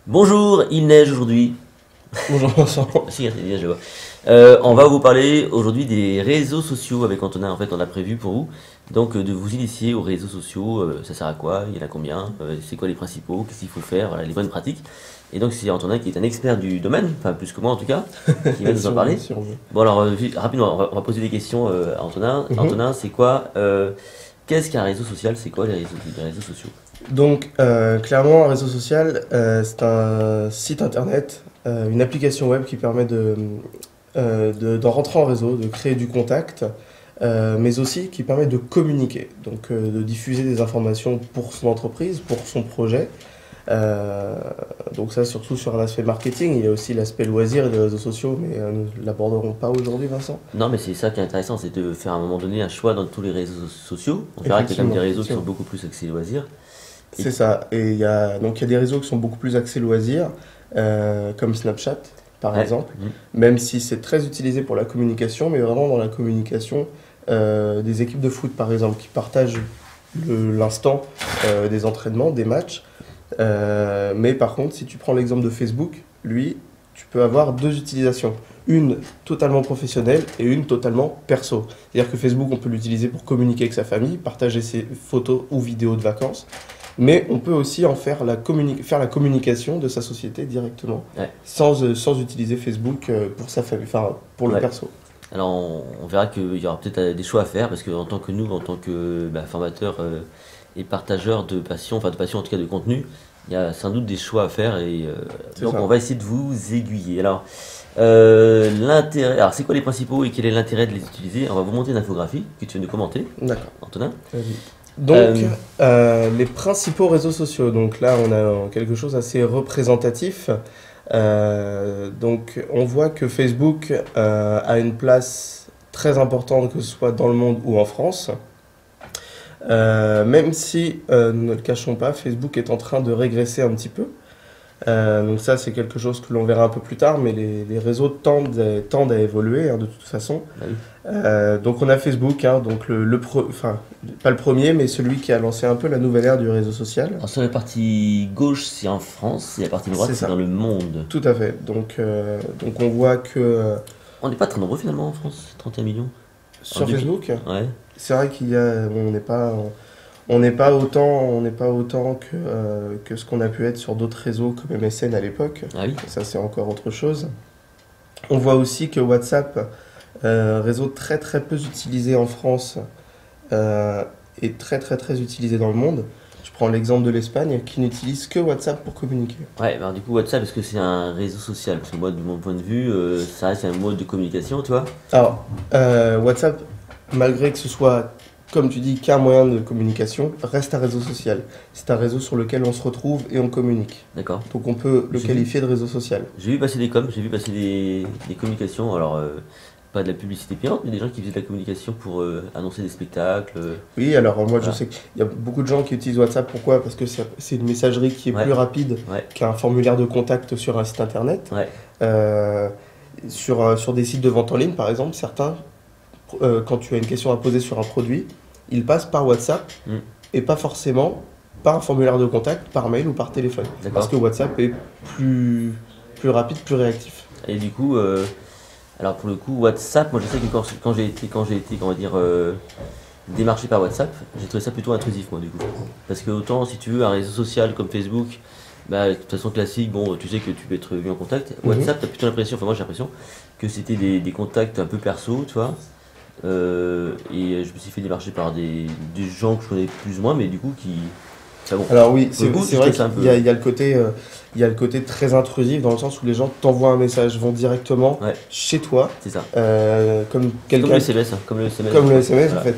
Bonjour, il neige aujourd'hui. Bonjour Vincent. Si, c'est bien, je vois. On va vous parler aujourd'hui des réseaux sociaux avec Antonin. En fait, on a prévu pour vous donc de vous initier aux réseaux sociaux. Ça sert à quoi? Il y en a combien? C'est quoi les principaux? Qu'est-ce qu'il faut faire? Voilà, les bonnes pratiques. Et donc, c'est Antonin qui est un expert du domaine, enfin plus que moi en tout cas, qui va nous en parler. Si on veut. Bon, alors, rapidement, on va poser des questions à Antonin. Mhm. Antonin, c'est quoi? Qu'est-ce qu'un réseau social? C'est quoi les réseaux sociaux? Donc, clairement, un réseau social, c'est un site internet, une application web qui permet d'en rentrer en réseau, de créer du contact, mais aussi qui permet de communiquer, donc de diffuser des informations pour son entreprise, pour son projet. Euh, donc ça, surtout sur un aspect marketing, il y a aussi l'aspect loisir des réseaux sociaux, mais nous ne l'aborderons pas aujourd'hui, Vincent. Non, mais c'est ça qui est intéressant, c'est de faire à un moment donné un choix dans tous les réseaux sociaux. On verra qu'il y a quand même Effectivement, des réseaux qui sont effectivement. beaucoup plus axés loisirs. Et C'est ça. Et il y a des réseaux qui sont beaucoup plus axés loisirs, comme Snapchat, par ouais, exemple, même si c'est très utilisé pour la communication, mais vraiment dans la communication des équipes de foot, par exemple, qui partagent l'instant des entraînements, des matchs. Mais par contre, si tu prends l'exemple de Facebook, lui, tu peux avoir deux utilisations. Une totalement professionnelle et une totalement perso. C'est-à-dire que Facebook, on peut l'utiliser pour communiquer avec sa famille, partager ses photos ou vidéos de vacances. Mais on peut aussi en faire faire la communication de sa société directement, ouais, sans utiliser Facebook pour sa famille, enfin pour le ouais. perso. Alors on verra qu'il y aura peut-être des choix à faire parce que en tant que nous, en tant que formateurs et partageurs de passion, enfin de passion en tout cas de contenu, il y a sans doute des choix à faire et C'est donc on ça. va essayer de vous aiguiller. Alors l'intérêt, alors c'est quoi les principaux et quel est l'intérêt de les utiliser? On va vous montrer une infographie que tu viens de commenter, D'accord. Antonin. Vas-y. Donc, Euh, les principaux réseaux sociaux. Donc là, on a quelque chose assez représentatif. Donc, on voit que Facebook a une place très importante, que ce soit dans le monde ou en France. Même si, nous ne le cachons pas, Facebook est en train de régresser un petit peu. Donc ça, c'est quelque chose que l'on verra un peu plus tard, mais les réseaux tendent à évoluer hein, de toute façon. bah oui. Donc on a Facebook, hein, donc enfin, pas le premier, mais celui qui a lancé un peu la nouvelle ère du réseau social. Alors sur la partie gauche, c'est en France, et la partie droite, C'est c'est dans ça, le monde. tout à fait. Donc on voit que On n'est pas très nombreux finalement en France, 31 millions. En sur 2000. Facebook, Ouais, c'est vrai on n'est pas autant que ce qu'on a pu être sur d'autres réseaux comme MSN à l'époque. ah oui. Ça c'est encore autre chose. On voit aussi que WhatsApp, réseau très très peu utilisé en France, euh, et très très très utilisé dans le monde. Je prends l'exemple de l'Espagne qui n'utilise que WhatsApp pour communiquer. Ouais, alors du coup, WhatsApp, est-ce que c'est un réseau social? Parce que moi, de mon point de vue, ça reste un mode de communication, tu vois. Alors, WhatsApp, malgré que ce soit, comme tu dis, qu'un moyen de communication, reste un réseau social. C'est un réseau sur lequel on se retrouve et on communique. D'accord. Donc on peut le J'ai vu, qualifier de réseau social. j'ai vu passer des coms, j'ai vu passer des communications. Alors, pas de la publicité payante, mais des gens qui faisaient de la communication pour annoncer des spectacles. Oui, alors moi je Voilà. sais qu'il y a beaucoup de gens qui utilisent WhatsApp. Pourquoi? Parce que c'est une messagerie qui est Ouais, plus rapide ouais, qu'un formulaire de contact sur un site internet. ouais. Euh, sur des sites de vente en ligne, par exemple, certains, quand tu as une question à poser sur un produit, ils passent par WhatsApp Hmm, et pas forcément par un formulaire de contact, par mail ou par téléphone. Parce d'accord. que WhatsApp est plus rapide, plus réactif. Et du coup, alors pour le coup, WhatsApp, moi je sais que quand j'ai été, comment dire, démarché par WhatsApp, j'ai trouvé ça plutôt intrusif, moi, du coup. Parce que autant, si tu veux, un réseau social comme Facebook, bah, de toute façon classique, bon, tu sais que tu peux être mis en contact. Mhm. WhatsApp, t'as plutôt l'impression, enfin moi j'ai l'impression que c'était des contacts un peu perso, tu vois. Et je me suis fait démarcher par des gens que je connais plus ou moins, mais du coup qui. Enfin bon, Alors oui, pour le coup, c'est je vrai trouvais ça un qu'il y peu. a, il y a le côté, il y a le côté très intrusif dans le sens où les gens t'envoient un message, vont directement Ouais, chez toi, c'est ça. comme C'est comme le quelqu'un, SMS, hein, comme le SMS. comme le SMS en Voilà,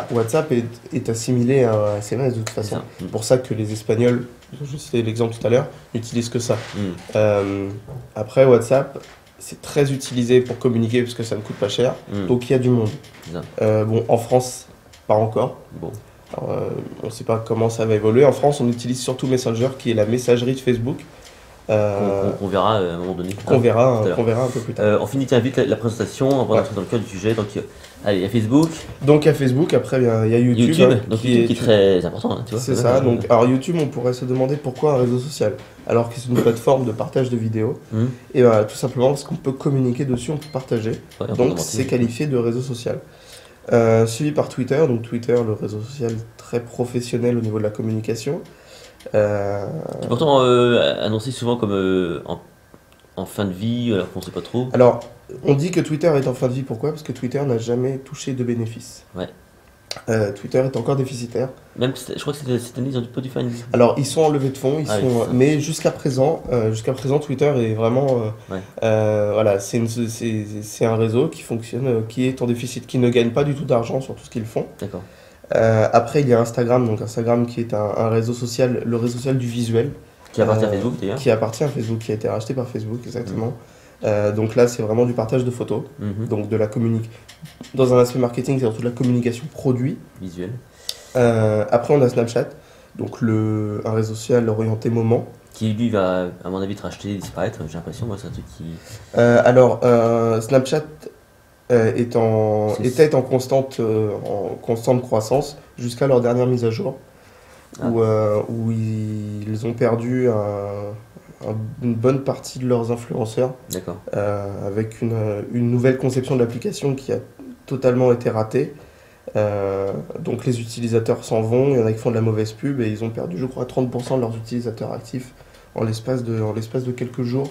fait. WhatsApp est assimilé à un SMS de toute c'est façon. ça. C'est pour ça que les Espagnols, je citais l'exemple tout à l'heure, n'utilisent que ça. Mm. Euh, Après, WhatsApp, c'est très utilisé pour communiquer parce que ça ne coûte pas cher. Mm. Donc il y a du monde. C'est ça. Bon, en France, pas encore. Bon, Alors, on ne sait pas comment ça va évoluer. En France, on utilise surtout Messenger, qui est la messagerie de Facebook. Qu'on verra à un moment donné. qu'on verra, tout à l'heure. qu'on verra un peu plus tard. On finit tiens, vite la présentation, on va rentrer dans le cœur du sujet. Donc, allez, il y a Facebook, Donc il y a Facebook, après il y a YouTube, donc YouTube qui est très important, hein, tu vois. c'est ça. Donc, alors YouTube, on pourrait se demander pourquoi un réseau social, alors que c'est une plateforme de partage de vidéos. Hum, Et ben, tout simplement parce qu'on peut communiquer dessus, on peut partager. ouais, on peut Donc commenter. c'est qualifié de réseau social. Suivi par Twitter, donc Twitter, le réseau social très professionnel au niveau de la communication. Qui est pourtant annoncé souvent comme en fin de vie, alors qu'on sait pas trop. Alors, on dit que Twitter est en fin de vie, pourquoi? Parce que Twitter n'a jamais touché de bénéfices. Ouais. Twitter est encore déficitaire. Même, je crois que cette année, ils ont pas dû faire une. Alors, ils sont en levée de fonds, Ah oui, c'est ça. mais jusqu'à présent, Twitter est vraiment, Ouais. voilà, c'est un réseau qui fonctionne, qui est en déficit, qui ne gagne pas du tout d'argent sur tout ce qu'ils font. D'accord. Après, il y a Instagram, donc Instagram qui est un réseau social, le réseau social du visuel, Qui appartient à Facebook d'ailleurs. qui appartient à Facebook, qui a été racheté par Facebook, exactement. Donc là, c'est vraiment du partage de photos, Mhm. donc de la dans un aspect marketing, c'est surtout de la communication produit. Visuel. Après, on a Snapchat, donc un réseau social orienté moment. Qui lui va, à mon avis, être racheté, disparaître. J'ai l'impression, moi, c'est un truc qui. Alors, Snapchat était en constante croissance jusqu'à leur dernière mise à jour, Ah. où ils ont perdu une bonne partie de leurs influenceurs D'accord. avec une nouvelle conception de l'application qui a totalement été ratée. Donc les utilisateurs s'en vont, il y en a qui font de la mauvaise pub et ils ont perdu, je crois, 30% de leurs utilisateurs actifs en l'espace de quelques jours.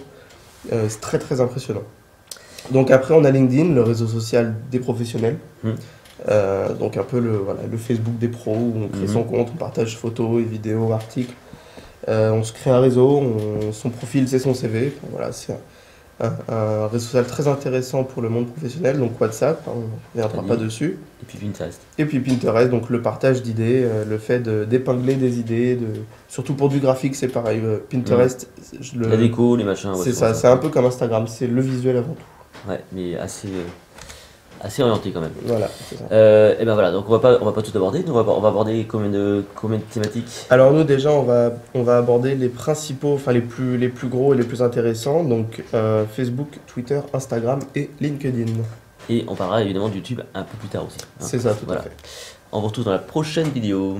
C'est très très impressionnant. Donc après on a LinkedIn, le réseau social des professionnels. Donc un peu le Facebook des pros où on crée son compte, on partage photos et vidéos, articles. On se crée un réseau, son profil c'est son CV. Enfin, voilà, c'est un réseau social très intéressant pour le monde professionnel, donc WhatsApp, hein, on ne reviendra pas dessus. Et puis Pinterest. Et puis Pinterest, donc le partage d'idées, le fait d'épingler des idées, surtout pour du graphique c'est pareil. Pinterest, La déco, les machins. Ouais, c'est ça, c'est un peu comme Instagram, c'est le visuel avant tout. Ouais, mais assez orienté quand même. Voilà, c'est ça. Et ben voilà, donc on va pas tout aborder. On va aborder combien de thématiques? Alors nous déjà on va aborder les principaux, enfin les plus gros et les plus intéressants, donc Facebook, Twitter, Instagram et LinkedIn. Et on parlera évidemment de YouTube un peu plus tard aussi. Hein. C'est ça, tout Voilà. à fait. On vous retrouve dans la prochaine vidéo.